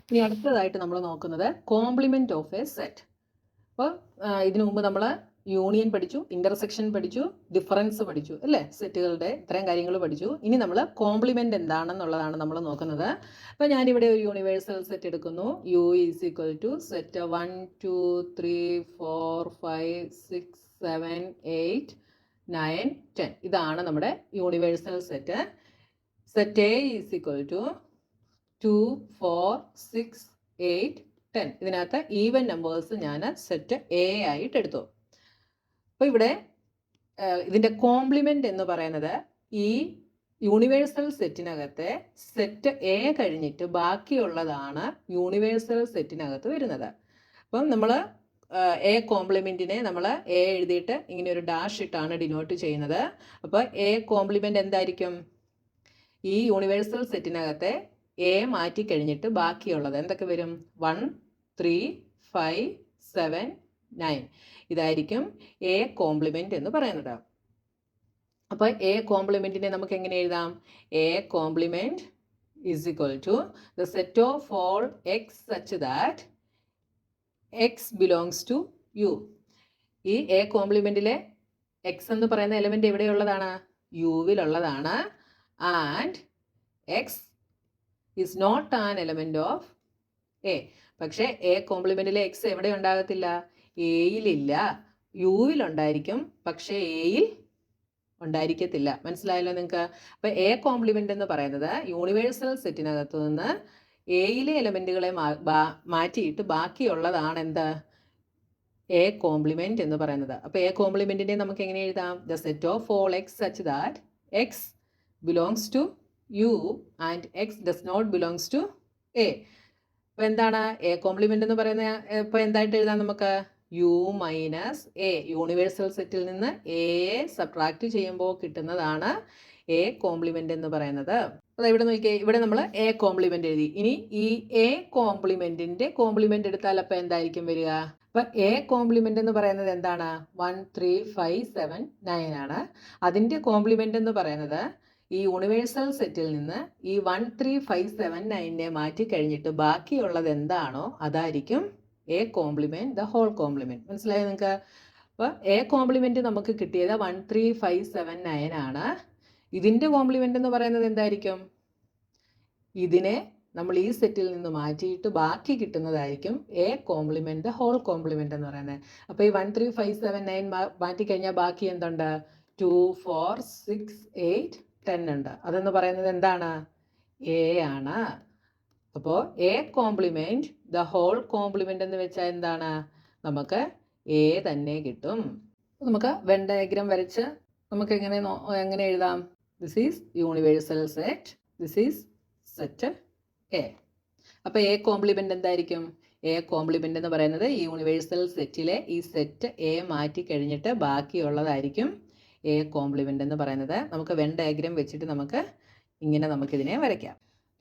ഇനി അടുത്തതായിട്ട് നമ്മൾ നോക്കുന്നത് കോംപ്ലിമെൻറ്റ് ഓഫ് എ സെറ്റ്. അപ്പോൾ ഇതിനു മുമ്പ് നമ്മൾ യൂണിയൻ പഠിച്ചു, ഇൻ്റർസെക്ഷൻ പഠിച്ചു, ഡിഫറൻസ് പഠിച്ചു അല്ലേ? സെറ്റുകളുടെ ഇത്രയും കാര്യങ്ങൾ പഠിച്ചു. ഇനി നമ്മൾ കോംപ്ലിമെൻ്റ് എന്താണെന്നുള്ളതാണ് നമ്മൾ നോക്കുന്നത്. അപ്പോൾ ഞാനിവിടെ ഒരു യൂണിവേഴ്സൽ സെറ്റ് എടുക്കുന്നു. U is equal to set 1 2 3 4 5 6 7 8 9 10. ഇതാണ് നമ്മുടെ universal set. Set A is equal to 2 4 6 8 10. ഇതിനകത്ത് ഈവൻ നമ്പേഴ്സ് ഞാൻ സെറ്റ് എ ആയിട്ട് എടുത്തു. അപ്പോൾ ഇവിടെ ഇതിൻ്റെ കോംപ്ലിമെൻ്റ് എന്ന് പറയുന്നത് ഈ യൂണിവേഴ്സൽ സെറ്റിനകത്തെ സെറ്റ് എ കഴിഞ്ഞിട്ട് ബാക്കിയുള്ളതാണ് യൂണിവേഴ്സൽ സെറ്റിനകത്ത് വരുന്നത്. അപ്പം നമ്മൾ എ കോംപ്ലിമെൻറ്റിനെ നമ്മൾ എ എഴുതിയിട്ട് ഇങ്ങനെ ഒരു ഡാഷ് ഇട്ടാണ് ഡിനോട്ട് ചെയ്യുന്നത്. അപ്പോൾ എ കോംപ്ലിമെൻ്റ് എന്തായിരിക്കും? ഈ യൂണിവേഴ്സൽ സെറ്റിനകത്തെ എ മാറ്റി കഴിഞ്ഞിട്ട് ബാക്കിയുള്ളത് എന്തൊക്കെ വരും? 1 3 5 7 9. ഇതായിരിക്കും എ കോംപ്ലിമെൻ്റ് എന്ന് പറയുന്നത്. അപ്പോൾ എ കോംപ്ലിമെൻറ്റിനെ നമുക്ക് എങ്ങനെ എഴുതാം? A complement is equal to the set of all x such that x belongs to U. ഈ എ കോംപ്ലിമെൻറ്റിലെ എക്സ് എന്ന് പറയുന്ന എലമെൻ്റ് എവിടെയുള്ളതാണ്? യുവിലുള്ളതാണ്. And x is not an element of A. പക്ഷേ എ കോംപ്ലിമെൻറ്റിലെ എക്സ് എവിടെ ഉണ്ടാകത്തില്ല? എയിലില്ല. യുവിലുണ്ടായിരിക്കും, പക്ഷേ എയിൽ ഉണ്ടായിരിക്കത്തില്ല. മനസ്സിലായല്ലോ നിങ്ങൾക്ക്? അപ്പോൾ എ കോംപ്ലിമെൻ്റ് എന്ന് പറയുന്നത് യൂണിവേഴ്സൽ സെറ്റിനകത്തു നിന്ന് എയിലെ എലമെൻറ്റുകളെ മാറ്റിയിട്ട് ബാക്കിയുള്ളതാണ് എന്ത്? എ കോംപ്ലിമെൻ്റ് എന്ന് പറയുന്നത്. അപ്പോൾ എ കോംപ്ലിമെൻറ്റിനെ നമുക്ക് എങ്ങനെ എഴുതാം? The set of all x such that x belongs to U and x does not belongs to A. അപ്പോൾ എന്താണ് എ കോംപ്ലിമെൻ്റ് എന്ന് പറയുന്നത്? ഇപ്പോൾ എന്തായിട്ട് എഴുതാം നമുക്ക്? U minus A. യൂണിവേഴ്സൽ സെറ്റിൽ നിന്ന് എയെ സബ്ട്രാക്ട് ചെയ്യുമ്പോൾ കിട്ടുന്നതാണ് എ കോംപ്ലിമെൻ്റ് എന്ന് പറയുന്നത്. അത് ഇവിടെ നോക്കിയേ, ഇവിടെ നമ്മൾ എ കോംപ്ലിമെൻ്റ് എഴുതി. ഇനി ഈ എ കോംപ്ലിമെൻറ്റിൻ്റെ കോംപ്ലിമെൻ്റ് എടുത്താൽ അപ്പോൾ എന്തായിരിക്കും വരിക? അപ്പോൾ എ കോംപ്ലിമെൻ്റ് എന്ന് പറയുന്നത് എന്താണ്? 1 3 5 7 9 ആണ്. അതിൻ്റെ കോംപ്ലിമെൻ്റ് എന്ന് പറയുന്നത് ഈ യൂണിവേഴ്സൽ സെറ്റിൽ നിന്ന് ഈ 1 3 5 7 9നെ മാറ്റി കഴിഞ്ഞിട്ട് ബാക്കിയുള്ളത് എന്താണോ അതായിരിക്കും A complement, the whole complement. മനസ്സിലായോ നിങ്ങൾക്ക്? അപ്പോൾ എ കോംപ്ലിമെൻറ്റ് നമുക്ക് കിട്ടിയത് 1 3 5 7 9 ആണ്. ഇതിൻ്റെ കോംപ്ലിമെൻ്റ് എന്ന് പറയുന്നത് എന്തായിരിക്കും? ഇതിനെ നമ്മൾ ഈ സെറ്റിൽ നിന്ന് മാറ്റിയിട്ട് ബാക്കി കിട്ടുന്നതായിരിക്കും A complement, the whole complement എന്ന് പറയുന്നത്. അപ്പോൾ ഈ 1 3 5 7 9 മാറ്റിക്കഴിഞ്ഞാൽ ബാക്കി എന്തുണ്ട്? 2 4 6 8 10 ഉണ്ട്. അതെന്ന് പറയുന്നത് എന്താണ്? എ ആണ്. അപ്പോൾ A complement, the whole complement എന്ന് വെച്ചാൽ എന്താണ്? നമുക്ക് എ തന്നെ കിട്ടും. നമുക്ക് വെൻ ഡയഗ്രാം വരച്ച് നമുക്ക് എങ്ങനെ എഴുതാം? This is universal set, this is set A. അപ്പോൾ എ കോംപ്ലിമെൻ്റ് എന്തായിരിക്കും? എ കോംപ്ലിമെൻ്റ് എന്ന് പറയുന്നത് ഈ യൂണിവേഴ്സൽ സെറ്റിലെ ഈ സെറ്റ് എ മാറ്റി കഴിഞ്ഞിട്ട് ബാക്കിയുള്ളതായിരിക്കും എ കോംപ്ലിമെൻ്റ് എന്ന് പറയുന്നത്. നമുക്ക് വെൻ ഡയഗ്രാം വെച്ചിട്ട് നമുക്കിതിനെ വരയ്ക്കാം.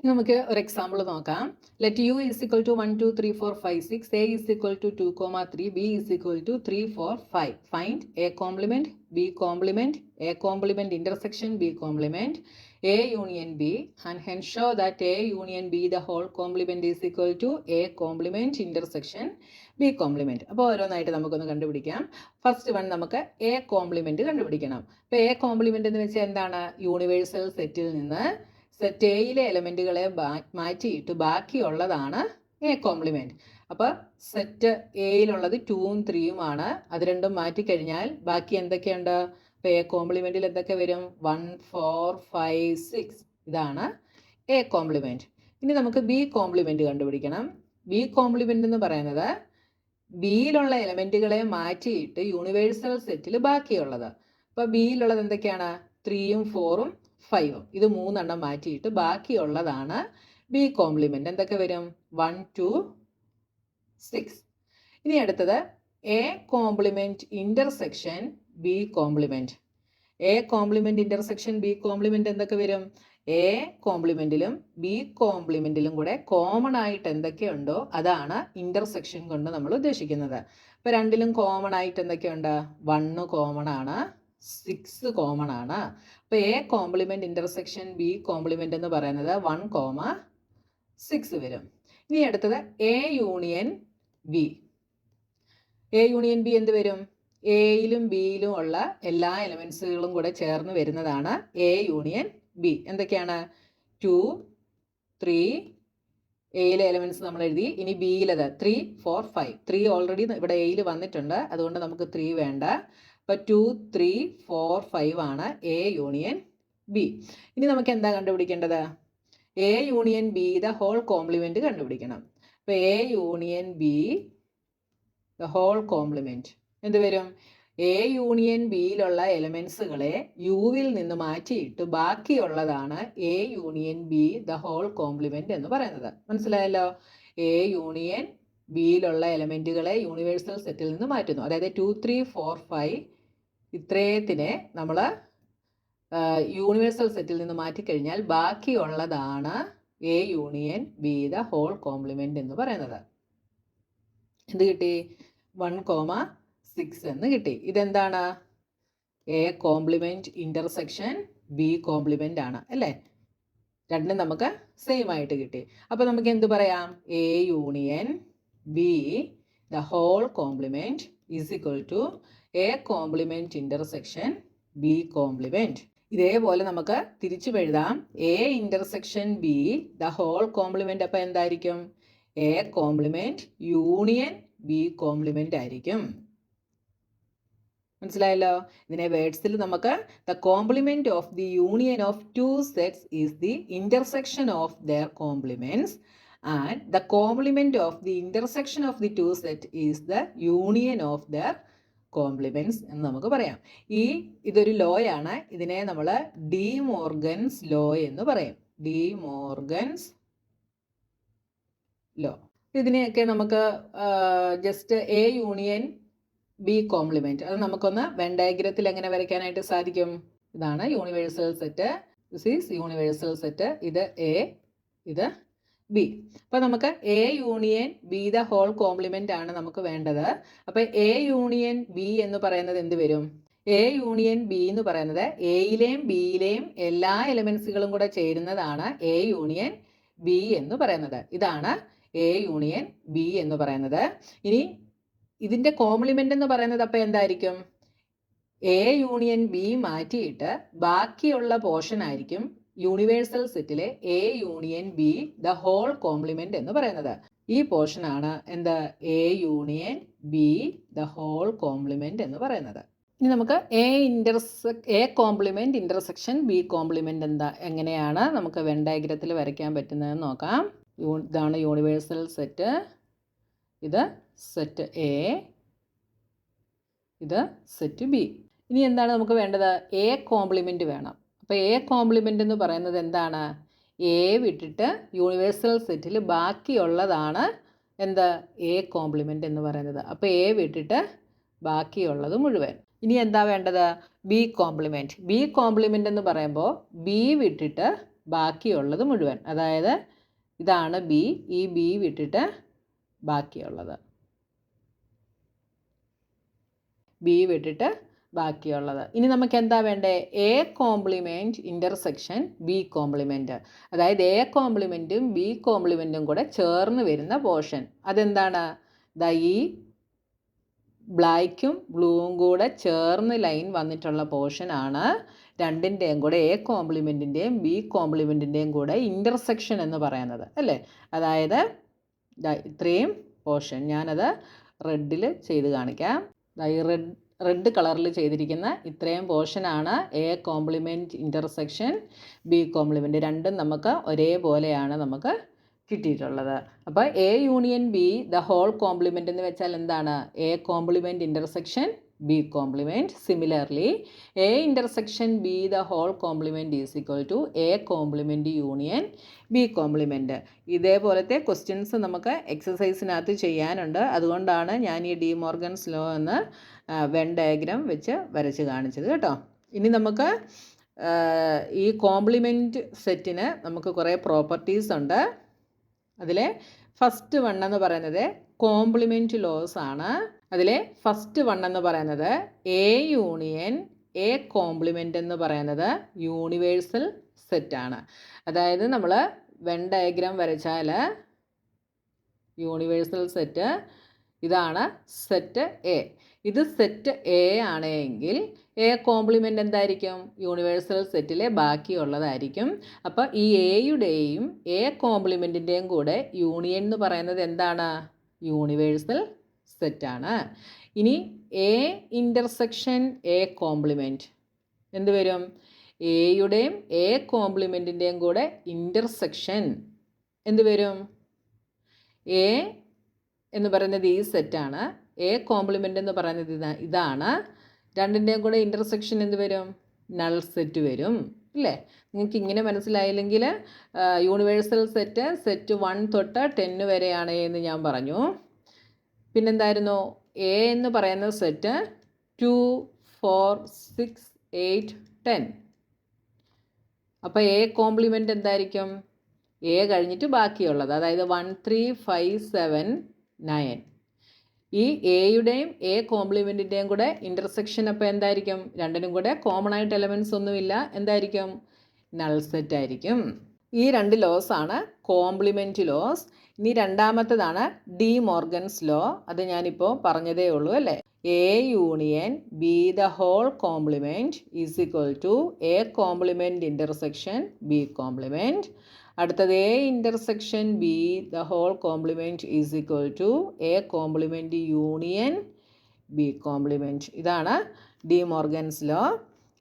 നമുക്ക് ഒരു എക്സാമ്പിൾ നോക്കാം. Let U is equal to 1 2 3 4 5 6, A is equal to 2, 3, B is equal to 3 4 5. Find A complement, B complement, A complement intersection B complement, A union B, and hence show that A union B the whole complement is equal to A complement intersection B complement. അപ്പോൾ ഓരോന്നായിട്ട് നമുക്കൊന്ന് കണ്ടുപിടിക്കാം. First one നമുക്ക് A complement കണ്ടുപിടിക്കണം. അപ്പോൾ A compliment എന്ന് വെച്ചാൽ എന്താണ്? യൂണിവേഴ്സൽ സെറ്റിൽ നിന്ന് സെറ്റ് എയിലെ എലമെൻറ്റുകളെ മാറ്റിയിട്ട് ബാക്കിയുള്ളതാണ് എ കോംപ്ലിമെൻറ്റ്. അപ്പോൾ സെറ്റ് എയിലുള്ളത് 2ഉം 3ഉം ആണ്. അത് രണ്ടും മാറ്റിക്കഴിഞ്ഞാൽ ബാക്കി എന്തൊക്കെയുണ്ട്? അപ്പോൾ എ കോംപ്ലിമെൻറ്റിൽ എന്തൊക്കെ വരും? 1 4 5 6. ഇതാണ് എ കോംപ്ലിമെൻറ്റ്. ഇനി നമുക്ക് ബി കോംപ്ലിമെൻറ്റ് കണ്ടുപിടിക്കണം. ബി കോംപ്ലിമെൻറ്റ് എന്ന് പറയുന്നത് ബിയിലുള്ള എലമെൻറ്റുകളെ മാറ്റിയിട്ട് യൂണിവേഴ്സൽ സെറ്റിൽ ബാക്കിയുള്ളത്. അപ്പോൾ ബിയിലുള്ളത് എന്തൊക്കെയാണ്? 3ഉം 4ഉം 5ഉം. ഇത് 3 എണ്ണം മാറ്റിയിട്ട് ബാക്കിയുള്ളതാണ് ബി കോംപ്ലിമെൻറ്റ്. എന്തൊക്കെ വരും? 1 2 6. ഇനി അടുത്തത് A complement intersection B complement. A complement intersection B compliment എന്തൊക്കെ വരും? എ കോംപ്ലിമെൻറ്റിലും ബി കോംപ്ലിമെൻറ്റിലും കൂടെ കോമൺ ആയിട്ട് എന്തൊക്കെയുണ്ടോ അതാണ് ഇൻ്റർസെക്ഷൻ കൊണ്ട് നമ്മൾ ഉദ്ദേശിക്കുന്നത്. ഇപ്പോൾ രണ്ടിലും കോമൺ ആയിട്ട് എന്തൊക്കെയുണ്ട്? 1 കോമൺ ആണ്, 6 കോമൺ ആണ്. അപ്പോൾ A complement intersection B compliment എന്ന് പറയുന്നത് 1, 6 വരും. ഇനി അടുത്തത് A union B. A union B എന്ത് വരും? എയിലും ബിയിലും ഉള്ള എല്ലാ എലമെൻസുകളും കൂടെ ചേർന്ന് വരുന്നതാണ് എ യൂണിയൻ ബി. എന്തൊക്കെയാണ്? 2, 3, എയിലെ എലമെൻറ്റ്സ് നമ്മൾ എഴുതി. ഇനി ബിയിലത് 3, 4, 5. 3 ഓൾറെഡി ഇവിടെ എയിൽ വന്നിട്ടുണ്ട്, അതുകൊണ്ട് നമുക്ക് 3 വേണ്ട. അപ്പോൾ 2, 3, 4, 5 ആണ് എ യൂണിയൻ ബി. ഇനി നമുക്ക് എന്താ കണ്ടുപിടിക്കേണ്ടത്? A union B the whole complement കണ്ടുപിടിക്കണം. അപ്പോൾ A union B the whole complement എന്ത് വരും? എ യൂണിയൻ ബിയിലുള്ള എലമെൻസുകളെ യുവിൽ നിന്ന് മാറ്റിയിട്ട് ബാക്കിയുള്ളതാണ് A union B the whole complement എന്ന് പറയുന്നത്. മനസ്സിലായല്ലോ? എ യൂണിയൻ ബിയിലുള്ള എലമെൻറ്റുകളെ യൂണിവേഴ്സൽ സെറ്റിൽ നിന്ന് മാറ്റുന്നു. അതായത് 2, 3, 4, 5 ഇത്രയത്തിനെ നമ്മൾ യൂണിവേഴ്സൽ സെറ്റിൽ നിന്ന് മാറ്റിക്കഴിഞ്ഞാൽ ബാക്കിയുള്ളതാണ് A union B the whole complement എന്ന് പറയുന്നത്. എന്ത് കിട്ടി? 1,6 എന്ന് കിട്ടി. ഇതെന്താണ്? A complement intersection B complement ആണ് അല്ലേ? രണ്ടും നമുക്ക് സെയിം ആയിട്ട് കിട്ടി. അപ്പോൾ നമുക്ക് എന്ത് പറയാം? A union B the whole complement is equal to A complement intersection B complement. ഇതേപോലെ നമുക്ക് തിരിച്ചു എഴുതാം. A intersection B the whole complement അപ്പോൾ എന്തായിരിക്കും? A complement union B complement ആയിരിക്കും. മനസ്സിലായല്ലോ? ഇതിനെ വേർഡ്സിൽ നമുക്ക് the complement of the union of two sets is the intersection of their complements and the complement of the intersection of the two set is the union of their compliments എന്ന് നമുക്ക് പറയാം. ഇതൊരു ലോയാണ്. ഇതിനെ നമ്മൾ ഡി മോർഗൻസ് ലോ എന്ന് പറയും. De Morgan's law. ഇതിനെയൊക്കെ നമുക്ക് just A union B complement അത് നമുക്കൊന്ന് വെൻ ഡയഗ്രത്തിൽ എങ്ങനെ വരയ്ക്കാനായിട്ട് സാധിക്കും? ഇതാണ് universal set. This is universal set. ഇത് എ, ഇത് ബി. അപ്പോൾ നമുക്ക് A union B the whole complement ആണ് നമുക്ക് വേണ്ടത്. അപ്പോൾ എ യൂണിയൻ ബി എന്ന് പറയുന്നത് എന്ത് വരും? എ യൂണിയൻ ബി എന്ന് പറയുന്നത് എയിലെയും ബിയിലെയും എല്ലാ എലമെൻസുകളും കൂടെ ചേരുന്നതാണ് എ യൂണിയൻ ബി എന്ന് പറയുന്നത്. ഇതാണ് എ യൂണിയൻ ബി എന്ന് പറയുന്നത്. ഇനി ഇതിൻ്റെ കോംപ്ലിമെൻ്റ് എന്ന് പറയുന്നത് അപ്പോൾ എന്തായിരിക്കും? എ യൂണിയൻ ബി മാറ്റിയിട്ട് ബാക്കിയുള്ള പോർഷൻ ആയിരിക്കും യൂണിവേഴ്സൽ സെറ്റിലെ A union B the whole complement എന്ന് പറയുന്നത്. ഈ പോർഷനാണ് എന്താ? A union B the whole complement എന്ന് പറയുന്നത്. ഇനി നമുക്ക് A complement intersection B complement എങ്ങനെയാണ് നമുക്ക് വെൻ ഡയഗ്രത്തിൽ വരയ്ക്കാൻ പറ്റുന്നതെന്ന് നോക്കാം. ഇതാണ് യൂണിവേഴ്സൽ സെറ്റ്. ഇത് സെറ്റ് എ, ഇത് സെറ്റ് ബി. ഇനി എന്താണ് നമുക്ക് വേണ്ടത്? എ കോംപ്ലിമെൻ്റ് വേണം. അപ്പോൾ എ കോംപ്ലിമെൻ്റ് എന്ന് പറയുന്നത് എന്താണ്? എ വിട്ടിട്ട് യൂണിവേഴ്സൽ സെറ്റിൽ ബാക്കിയുള്ളതാണ് എന്താ? എ കോംപ്ലിമെൻ്റ് എന്ന് പറയുന്നത്. അപ്പോൾ എ വിട്ടിട്ട് ബാക്കിയുള്ളത് മുഴുവൻ. ഇനി എന്താ വേണ്ടത്? B compliment. ബി കോംപ്ലിമെൻ്റ് എന്ന് പറയുമ്പോൾ ബി വിട്ടിട്ട് ബാക്കിയുള്ളത് മുഴുവൻ. അതായത് ഇതാണ് ബി, ഈ ബി വിട്ടിട്ട് ബാക്കിയുള്ളത്. ബി വിട്ടിട്ട് ബാക്കിയുള്ളത്. ഇനി നമുക്ക് എന്താ വേണ്ടേ? A complement intersection B compliment. അതായത് എ കോംപ്ലിമെൻറ്റും ബി കോംപ്ലിമെൻറ്റും കൂടെ ചേർന്ന് വരുന്ന പോർഷൻ. അതെന്താണ്? ഈ ബ്ലാക്കും ബ്ലൂവും കൂടെ ചേർന്ന് ലൈൻ വന്നിട്ടുള്ള പോർഷനാണ് രണ്ടിൻ്റെയും കൂടെ എ കോംപ്ലിമെൻറ്റിൻ്റെയും ബി കോംപ്ലിമെൻറ്റിൻ്റെയും കൂടെ ഇൻ്റർസെക്ഷൻ എന്ന് പറയുന്നത് അല്ലേ? അതായത് ഇത്രയും പോർഷൻ ഞാനത് റെഡിൽ ചെയ്ത് കാണിക്കാം. ഈ റെഡ് കളറിൽ ചെയ്തിരിക്കുന്ന ഇത്രയും പോർഷനാണ് A complement intersection B complement. രണ്ടും നമുക്ക് ഒരേപോലെയാണ് നമുക്ക് കിട്ടിയിട്ടുള്ളത്. അപ്പോൾ A union B the whole complement എന്ന് വെച്ചാൽ എന്താണ്? A complement intersection B complement. Similarly A intersection B the whole complement is equal to A complement union B complement. ഇതേപോലത്തെ ക്വസ്റ്റ്യൻസ് നമുക്ക് എക്സസൈസിനകത്ത് ചെയ്യാനുണ്ട്. അതുകൊണ്ടാണ് ഞാൻ ഈ ഡി മോർഗൻസ് ലോ എന്ന് വെൻ ഡയഗ്രാം വെച്ച് വരച്ച് കാണിച്ചത് കേട്ടോ. ഇനി നമുക്ക് ഈ കോംപ്ലിമെൻറ്റ് സെറ്റിന് നമുക്ക് കുറേ പ്രോപ്പർട്ടീസ് ഉണ്ട്. അതിലെ ഫസ്റ്റ് വൺ എന്ന് പറയുന്നത് കോംപ്ലിമെൻറ്റ് ലോസ് ആണ്. അതിലെ ഫസ്റ്റ് വൺ എന്ന് പറയുന്നത് എ യൂണിയൻ എ കോംപ്ലിമെൻ്റ് എന്ന് പറയുന്നത് യൂണിവേഴ്സൽ സെറ്റാണ്. അതായത് നമ്മൾ വെൻ ഡയഗ്രാം വരച്ചാൽ യൂണിവേഴ്സൽ സെറ്റ് ഇതാണ് സെറ്റ് എ. ഇത് സെറ്റ് എ ആണെങ്കിൽ എ കോംപ്ലിമെൻ്റ് എന്തായിരിക്കും? യൂണിവേഴ്സൽ സെറ്റിലെ ബാക്കിയുള്ളതായിരിക്കും. അപ്പോൾ ഈ എയുടെയും എ കോംപ്ലിമെൻറ്റിൻ്റെയും കൂടെ യൂണിയൻ എന്ന് പറയുന്നത് എന്താണ്? യൂണിവേഴ്സൽ സെറ്റാണ്. ഇനി എ ഇൻ്റർസെക്ഷൻ എ കോംപ്ലിമെൻറ്റ് എന്ത് വരും? എയുടെയും എ കോംപ്ലിമെൻറ്റിൻ്റെയും കൂടെ ഇൻ്റർസെക്ഷൻ എന്ത് വരും? എ എന്ന് പറയുന്നത് ഈ സെറ്റാണ്, എ കോംപ്ലിമെൻ്റ് എന്ന് പറയുന്നത് ഇതാണ്. രണ്ടിൻ്റെയും കൂടെ ഇൻ്റർസെക്ഷൻ എന്ത് വരും? നൾ സെറ്റ് വരും അല്ലേ? നിങ്ങൾക്ക് ഇങ്ങനെ മനസ്സിലായില്ലെങ്കിൽ യൂണിവേഴ്സൽ സെറ്റ് 1 തൊട്ട് 10 വരെയാണ് എന്ന് ഞാൻ പറഞ്ഞു. പിന്നെന്തായിരുന്നു? എ എന്ന് പറയുന്ന സെറ്റ് 2, 4, 6, 8, 10. അപ്പോൾ എ കോംപ്ലിമെൻ്റ് എന്തായിരിക്കും? എ കഴിഞ്ഞിട്ട് ബാക്കിയുള്ളത്, അതായത് 1, 3, 5, 7, 9. ഈ എയുടെയും എ കോംപ്ലിമെൻറ്റിൻ്റെയും കൂടെ ഇൻ്റർസെക്ഷൻ അപ്പോൾ എന്തായിരിക്കും? രണ്ടിനും കൂടെ കോമൺ ആയിട്ട് എലമെൻറ്റ്സ് ഒന്നുമില്ല, എന്തായിരിക്കും? നൾ സെറ്റ് ആയിരിക്കും. ഈ 2 ലോസ് ആണ് കോംപ്ലിമെൻറ്റ് ലോസ്. ഇനി രണ്ടാമത്തേതാണ് ഡി മോർഗൻസ് ലോ. അത് ഞാനിപ്പോൾ പറഞ്ഞതേ ഉള്ളൂ അല്ലേ? A union B the whole complement is equal to A complement intersection B complement. അടുത്തത് A intersection B the whole complement is equal to A complement union B complement. ഇതാണ് De Morgan's law.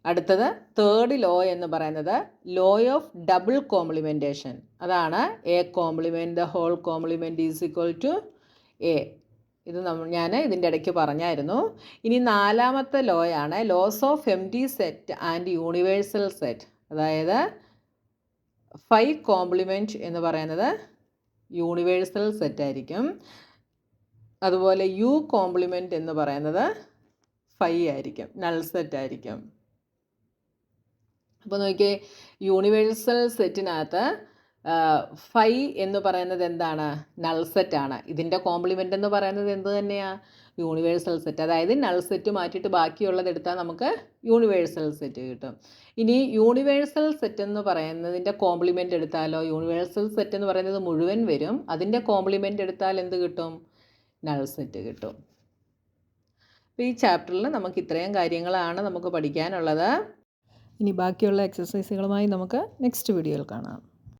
അടുത്തത് third law എന്ന് പറയുന്നത് law of double complementation. അതാണ് A complement the whole complement is equal to A. ഇത് ഞാൻ ഇതിൻ്റെ ഇടയ്ക്ക് പറഞ്ഞായിരുന്നു. ഇനി നാലാമത്തെ ലോയാണ് laws of empty set and universal set. അതായത് 5 കോംപ്ലിമെൻറ്റ് എന്ന് പറയുന്നത് യൂണിവേഴ്സൽ സെറ്റ് ആയിരിക്കും. അതുപോലെ യു കോംപ്ലിമെൻറ്റ് എന്ന് പറയുന്നത് 5 ആയിരിക്കും, നൾ സെറ്റ് ആയിരിക്കും. അപ്പോൾ നോക്കിയേ, യൂണിവേഴ്സൽ സെറ്റിനകത്ത് 5 എന്ന് പറയുന്നത് എന്താണ്? നൾ സെറ്റാണ്. ഇതിൻ്റെ കോംപ്ലിമെൻ്റ് എന്ന് പറയുന്നത് എന്ത് തന്നെയാണ്? Universal set. അതായത് നൾ സെറ്റ് മാറ്റിയിട്ട് ബാക്കിയുള്ളത് എടുത്താൽ നമുക്ക് യൂണിവേഴ്സൽ സെറ്റ് കിട്ടും. ഇനി യൂണിവേഴ്സൽ സെറ്റ് എന്ന് പറയുന്നതിൻ്റെ കോംപ്ലിമെൻ്റ് എടുത്താലോ? യൂണിവേഴ്സൽ സെറ്റ് എന്ന് പറയുന്നത് മുഴുവൻ വരും, അതിൻ്റെ കോംപ്ലിമെൻ്റ് എടുത്താൽ എന്ത് കിട്ടും? നൾ സെറ്റ് കിട്ടും. അപ്പോൾ ഈ ചാപ്റ്ററിൽ നമുക്ക് ഇത്രയും കാര്യങ്ങളാണ് നമുക്ക് പഠിക്കാനുള്ളത്. ഇനി ബാക്കിയുള്ള എക്സസൈസുകളുമായി നമുക്ക് നെക്സ്റ്റ് വീഡിയോയിൽ കാണാം.